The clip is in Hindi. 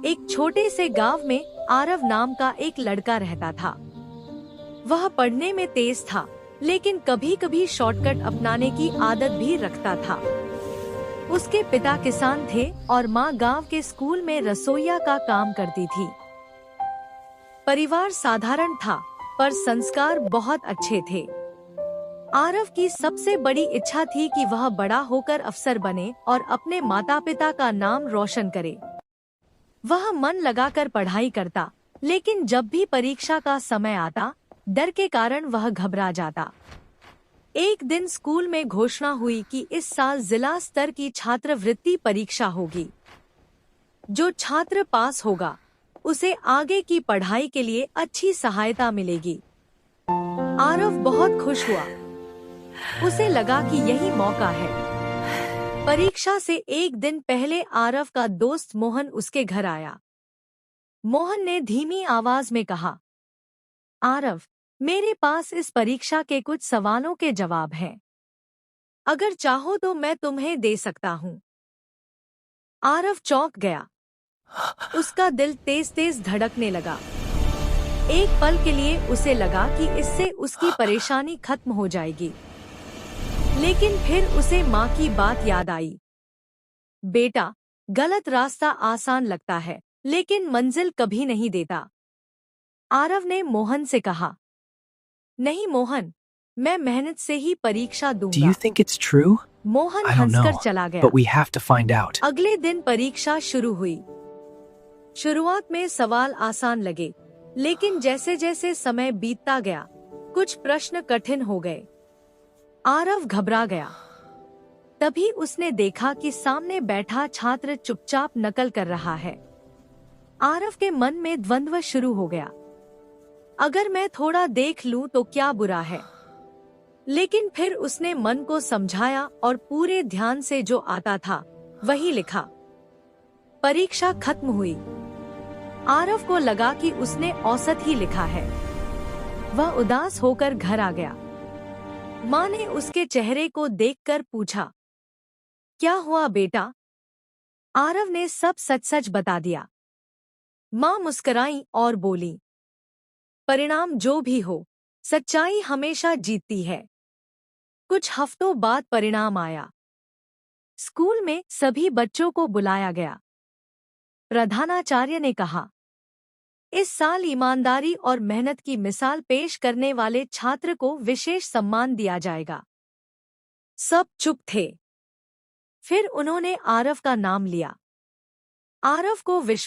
एक छोटे से गांव में आरव नाम का एक लड़का रहता था। वह पढ़ने में तेज था, लेकिन कभी कभी शॉर्टकट अपनाने की आदत भी रखता था। उसके पिता किसान थे और माँ गांव के स्कूल में रसोइया का काम करती थी। परिवार साधारण था, पर संस्कार बहुत अच्छे थे। आरव की सबसे बड़ी इच्छा थी कि वह बड़ा होकर अफसर बने और अपने माता पिता का नाम रोशन करे। वह मन लगाकर पढ़ाई करता, लेकिन जब भी परीक्षा का समय आता, डर के कारण वह घबरा जाता। एक दिन स्कूल में घोषणा हुई कि इस साल जिला स्तर की छात्रवृत्ति परीक्षा होगी। जो छात्र पास होगा, उसे आगे की पढ़ाई के लिए अच्छी सहायता मिलेगी। आरव बहुत खुश हुआ। उसे लगा कि यही मौका है। परीक्षा से एक दिन पहले आरव का दोस्त मोहन उसके घर आया। मोहन ने धीमी आवाज में कहा, आरव, मेरे पास इस परीक्षा के कुछ सवालों के जवाब हैं। अगर चाहो तो मैं तुम्हें दे सकता हूँ। आरव चौंक गया। उसका दिल तेज तेज धड़कने लगा। एक पल के लिए उसे लगा कि इससे उसकी परेशानी खत्म हो जाएगी, लेकिन फिर उसे माँ की बात याद आई। बेटा, गलत रास्ता आसान लगता है, लेकिन मंजिल कभी नहीं देता। आरव ने मोहन से कहा, नहीं मोहन, मैं मेहनत से ही परीक्षा Do दूंगा। you think it's true? Mohan I don't हंसकर know, चला गया। but we have to find out. अगले दिन परीक्षा शुरू हुई। शुरुआत में सवाल आसान लगे, लेकिन जैसे जैसे समय बीतता गया, कुछ प्रश्न कठिन हो गए। आरव घबरा गया। तभी उसने देखा कि सामने बैठा छात्र चुपचाप नकल कर रहा है। आरव के मन में द्वंद्व शुरू हो गया। अगर मैं थोड़ा देख लूं तो क्या बुरा है? लेकिन फिर उसने मन को समझाया और पूरे ध्यान से जो आता था वही लिखा। परीक्षा खत्म हुई। आरव को लगा कि उसने औसत ही लिखा है। वह उदास होकर घर आ गया। माँ ने उसके चेहरे को देखकर पूछा, क्या हुआ बेटा? आरव ने सब सच सच बता दिया। माँ मुस्कुराई और बोली, परिणाम जो भी हो, सच्चाई हमेशा जीतती है। कुछ हफ्तों बाद परिणाम आया। स्कूल में सभी बच्चों को बुलाया गया। प्रधानाचार्य ने कहा, इस साल ईमानदारी और मेहनत की मिसाल पेश करने वाले छात्र को विशेष सम्मान दिया जाएगा। सब चुप थे। फिर उन्होंने आरव का नाम लिया। आरव को विश्वास